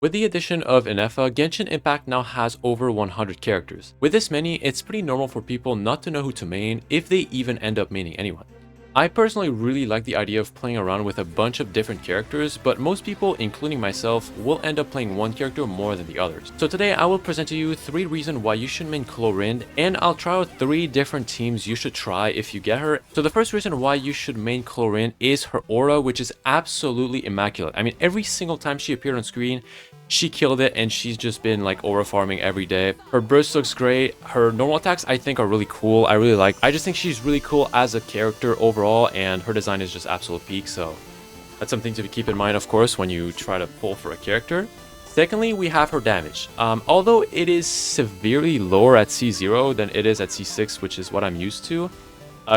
With the addition of Inefa, Genshin Impact now has over 100 characters. With this many, it's pretty normal for people not to know who to main if they even end up maining anyone. I personally really like the idea of playing around with a bunch of different characters, but most people, including myself, will end up playing one character more than the others. So today I will present to you 3 reasons why you should main Clorinde, and I'll try out 3 different teams you should try if you get her. So the first reason why you should main Clorinde is her aura, which is absolutely immaculate. I mean, every single time she appeared on screen, she killed it, and she's just been like aura farming every day. Her burst looks great. Her normal attacks I think are really cool. I just think she's really cool as a character overall, and her design is just absolute peak. So that's something to keep in mind, of course, when you try to pull for a character. Secondly, we have her damage. Although it is severely lower at C0 than it is at C6, which is what I'm used to,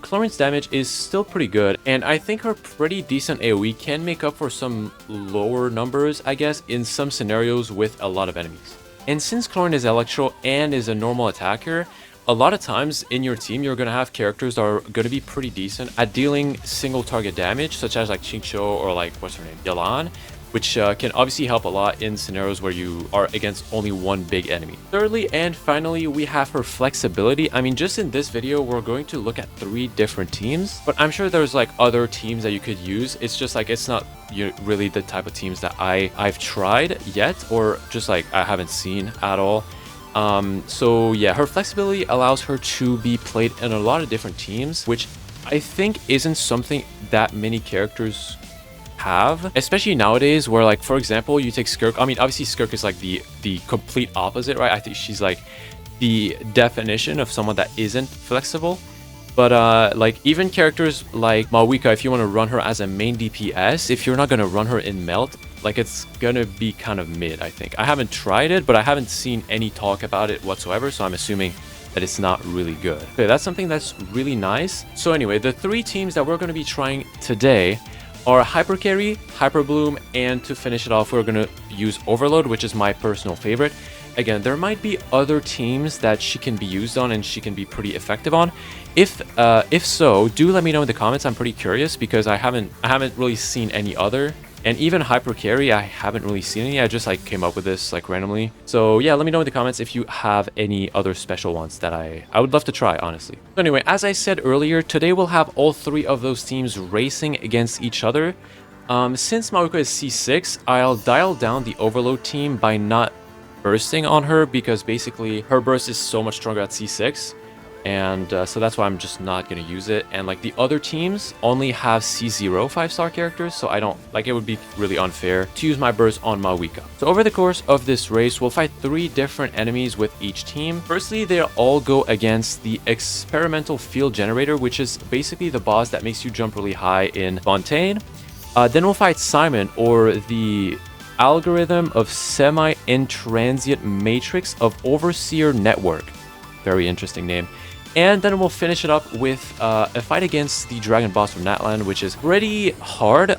Clorinde's damage is still pretty good, and I think her pretty decent AoE can make up for some lower numbers, I guess, in some scenarios with a lot of enemies. And since Clorinde is Electro and is a normal attacker, a lot of times in your team you're going to have characters that are going to be pretty decent at dealing single target damage, such as like Qingqiu or like, what's her name, Yalan, which can obviously help a lot in scenarios where you are against only one big enemy. Thirdly and finally, we have her flexibility. I mean, just in this video, we're going to look at 3 different teams, but I'm sure there's like other teams that you could use. It's just like, it's not really the type of teams that I've tried yet, or just like I haven't seen at all. So yeah, her flexibility allows her to be played in a lot of different teams, which I think isn't something that many characters have, especially nowadays, where like, for example, you take Skirk. I mean, obviously Skirk is like the complete opposite, right? I think she's like the definition of someone that isn't flexible. But like even characters like Mawika, if you want to run her as a main DPS, if you're not going to run her in Melt, like it's gonna be kind of mid, I think. I haven't tried it, but I haven't seen any talk about it whatsoever, so I'm assuming that it's not really good. Okay, that's something that's really nice. So anyway, the 3 teams that we're going to be trying today are Hypercarry, Hyperbloom, and to finish it off, we're going to use Overload, which is my personal favorite. Again, there might be other teams that she can be used on and she can be pretty effective on. If so, do let me know in the comments. I'm pretty curious because I haven't really seen any other. And even Hypercarry, I haven't really seen any. I just like came up with this like randomly. So yeah, let me know in the comments if you have any other special ones that I would love to try, honestly. So anyway, as I said earlier, today we'll have all 3 of those teams racing against each other. Since Mawika is C6, I'll dial down the Overload team by not bursting on her, because basically her burst is so much stronger at C6. And so that's why I'm just not going to use it. And like the other teams only have C0 5-star characters, so I don't like, it would be really unfair to use my burst on Mawika. So over the course of this race, we'll fight 3 different enemies with each team. Firstly, they all go against the experimental field generator, which is basically the boss that makes you jump really high in Fontaine. Then we'll fight Simon, or the algorithm of semi-intransient matrix of overseer network. Very interesting name. And then we'll finish it up with a fight against the dragon boss from Natlan, which is pretty hard.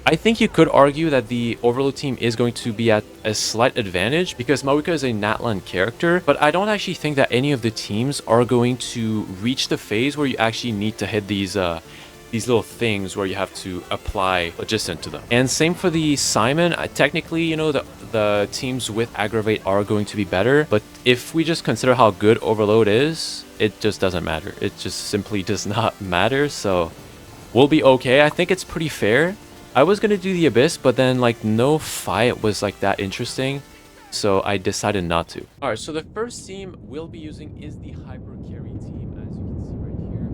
I think you could argue that the Overload team is going to be at a slight advantage because Mawika is a Natlan character, but I don't actually think that any of the teams are going to reach the phase where you actually need to hit these little things where you have to apply Logistin to them. And same for the Simon. Technically, you know, the teams with Aggravate are going to be better, but if we just consider how good Overload is, it just doesn't matter. It just simply does not matter, so we'll be okay. I think it's pretty fair. I was gonna do the Abyss, but then like no fight was like that interesting, so I decided not to. Alright, so the first team we'll be using is the Hypercarry team, as you can see right here.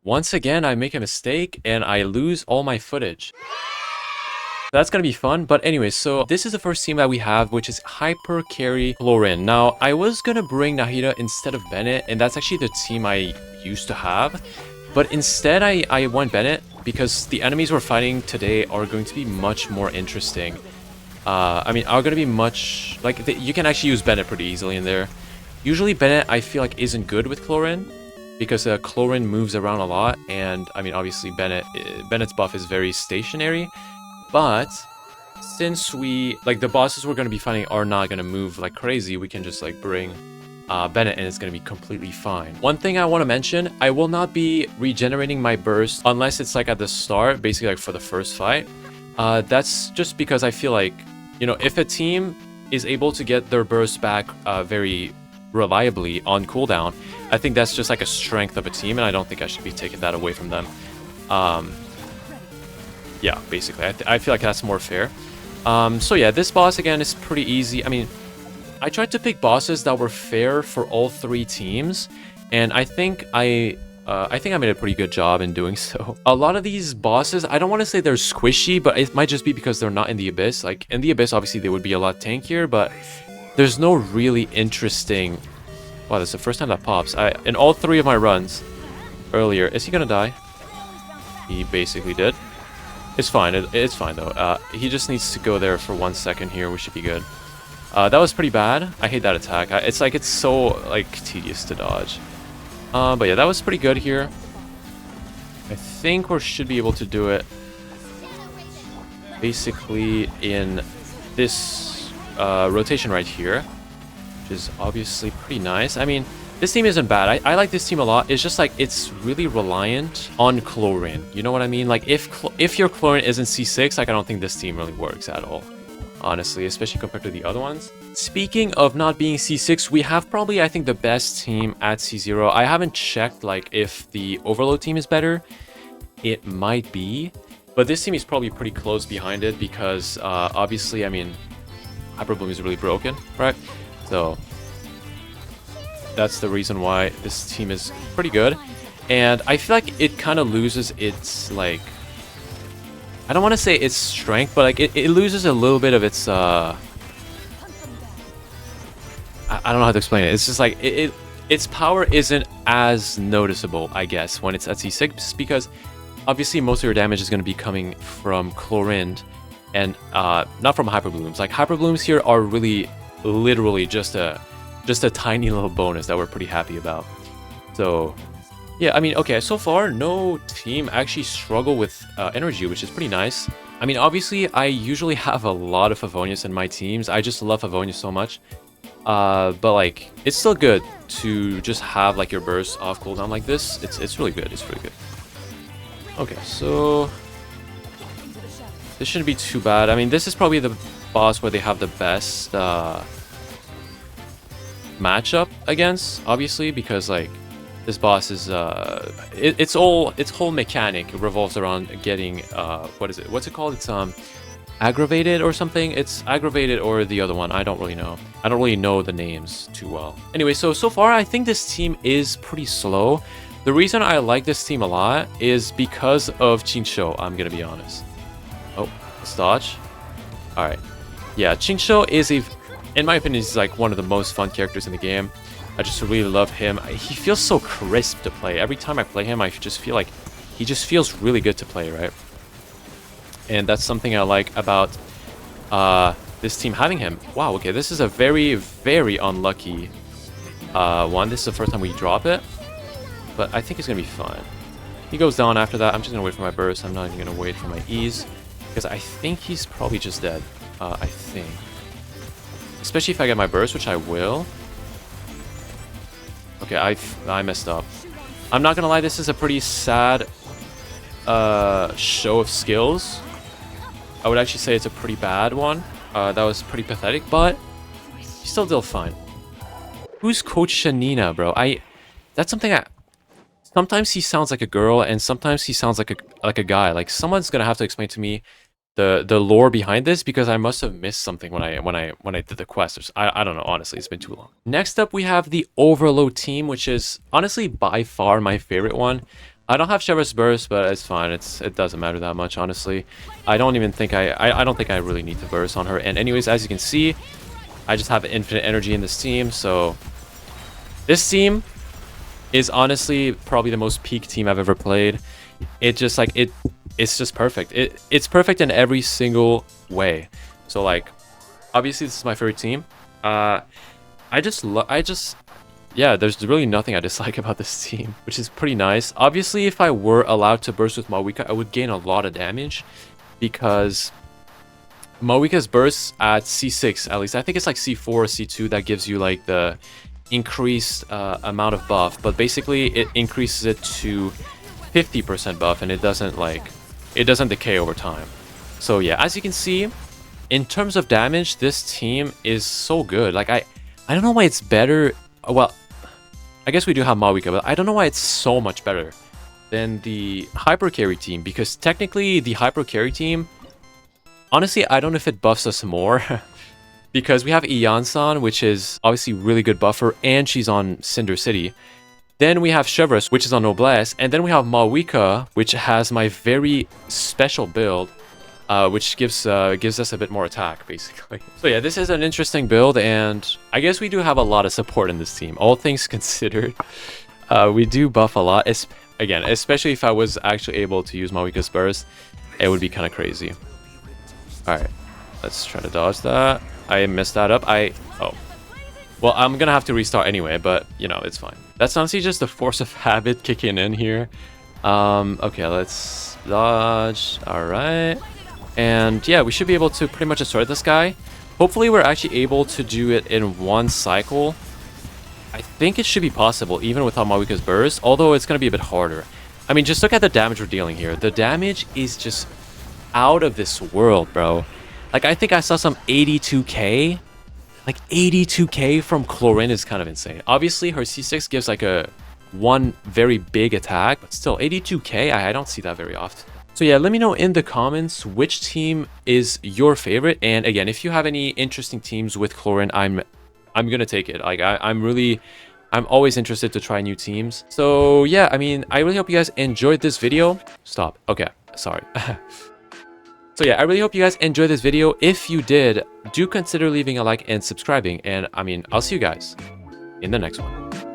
Once again, I make a mistake and I lose all my footage. That's gonna be fun, but anyway, so this is the first team that we have, which is Hypercarry Clorinde. Now, I was gonna bring Nahida instead of Bennett, and that's actually the team I used to have. But instead, I went Bennett because the enemies we're fighting today are going to be much more interesting. I mean, are gonna be much... like, you can actually use Bennett pretty easily in there. Usually, Bennett, I feel like, isn't good with Clorinde, because Clorinde moves around a lot, and I mean obviously Bennett's buff is very stationary, but since we like the bosses we're going to be fighting are not going to move like crazy, we can just like bring Bennett, and it's going to be completely fine. One thing I want to mention, I will not be regenerating my burst unless it's like at the start, basically like for the first fight. That's just because I feel like, you know, if a team is able to get their burst back very reliably on cooldown, I think that's just like a strength of a team, and I don't think I should be taking that away from them. Yeah, basically, I feel like that's more fair. So yeah, this boss again is pretty easy. I mean, I tried to pick bosses that were fair for all three teams, and I think I made a pretty good job in doing so. A lot of these bosses, I don't want to say they're squishy, but it might just be because they're not in the Abyss. Like, in the Abyss, obviously, they would be a lot tankier, but there's no really interesting... Wow, this is the first time that pops. In all three of my runs earlier... Is he gonna die? He basically did. It's fine. It's fine, though. He just needs to go there for 1 second here. We should be good. That was pretty bad. I hate that attack. It's like, it's so, like, tedious to dodge. But yeah, that was pretty good here. I think we should be able to do it basically in this rotation right here, which is obviously pretty nice. I mean, this team isn't bad. I like this team a lot. It's just like, it's really reliant on Clorinde. You know what I mean? Like, if your Clorinde isn't C6, like, I don't think this team really works at all, honestly, especially compared to the other ones. Speaking of not being C6, we have probably, I think, the best team at C0. I haven't checked, like, if the Overload team is better. It might be, but this team is probably pretty close behind it because, obviously, I mean, Hyperbloom is really broken, right? So, that's the reason why this team is pretty good. And I feel like it kind of loses its, like... I don't want to say its strength, but like it loses a little bit of its I don't know how to explain it. It's just like its power isn't as noticeable, I guess, when it's at C6, because obviously most of your damage is going to be coming from Clorinde and not from Hyperblooms. Like, Hyperblooms here are really literally just a tiny little bonus that we're pretty happy about. So yeah, I mean, okay, so far no team actually struggle with energy, which is pretty nice. I mean, obviously I usually have a lot of Favonius in my teams. I just love Favonius so much. But like, it's still good to just have like your burst off cooldown like this. It's really good. It's really good. Okay, so this shouldn't be too bad. I mean, this is probably the boss where they have the best matchup against, obviously, because like this boss is its whole mechanic revolves around getting what's it called? It's aggravated or something. It's aggravated or the other one. I don't really know. I don't really know the names too well. Anyway, so far I think this team is pretty slow. The reason I like this team a lot is because of Chincho, I'm gonna be honest. Oh, let's dodge. Alright. Yeah, Chincho is in my opinion, is like one of the most fun characters in the game. I just really love him. He feels so crisp to play. Every time I play him, I just feel like he just feels really good to play, right? And that's something I like about this team having him. Wow, okay, this is a very, very unlucky one. This is the first time we drop it, but I think it's going to be fine. He goes down after that. I'm just going to wait for my burst. I'm not even going to wait for my E's, because I think he's probably just dead. I think. Especially if I get my burst, which I will. Okay, I messed up. I'm not going to lie, this is a pretty sad show of skills. I would actually say it's a pretty bad one. That was pretty pathetic, but he still did fine. Who's Coach Shanina, bro? That's something sometimes he sounds like a girl, and sometimes he sounds like a guy. Like, someone's gonna have to explain to me the lore behind this, because I must have missed something when I did the quest. I don't know, honestly, it's been too long. Next up, we have the Overload team, which is honestly by far my favorite one. I don't have Sheriff's Burst, but it's fine. It doesn't matter that much, honestly. I don't even think I don't think I really need to burst on her. And anyways, as you can see, I just have infinite energy in this team. So this team is honestly probably the most peak team I've ever played. It just like it's just perfect. It's perfect in every single way. So like, obviously this is my favorite team. Yeah, there's really nothing I dislike about this team, which is pretty nice. Obviously, if I were allowed to burst with Mawika, I would gain a lot of damage, because Mawika's burst at C6, at least. I think it's like C4 or C2 that gives you like the increased amount of buff, but basically it increases it to 50% buff, and it doesn't decay over time. So yeah, as you can see, in terms of damage, this team is so good. Like I don't know why it's better. Well, I guess we do have Mawika, but I don't know why it's so much better than the Hypercarry team, because technically the Hypercarry team, honestly, I don't know if it buffs us more because we have Ian-san, which is obviously really good buffer, and she's on Cinder City. Then we have Chevreuse, which is on Noblesse, and then we have Mawika, which has my very special build, which gives us a bit more attack, basically. So yeah, this is an interesting build, and I guess we do have a lot of support in this team. All things considered, we do buff a lot. Again, especially if I was actually able to use Mawika's burst, it would be kind of crazy. Alright, let's try to dodge that. I messed that up. Oh. Well, I'm gonna have to restart anyway, but, you know, it's fine. That's honestly just the force of habit kicking in here. Okay, let's dodge. Alright. And yeah, we should be able to pretty much destroy this guy. Hopefully we're actually able to do it in one cycle. I think it should be possible, even without Mawika's burst, although it's going to be a bit harder. I mean, just look at the damage we're dealing here. The damage is just out of this world, bro. Like, I think I saw some 82k. Like, 82k from Clorinde is kind of insane. Obviously, her C6 gives like one very big attack, but still, 82k, I don't see that very often. So yeah, let me know in the comments which team is your favorite. And again, if you have any interesting teams with Clorinde, I'm gonna take it. Like I'm always interested to try new teams. So yeah, I mean, I really hope you guys enjoyed this video. Stop. Okay, sorry. So yeah, I really hope you guys enjoyed this video. If you did, do consider leaving a like and subscribing. And I mean, I'll see you guys in the next one.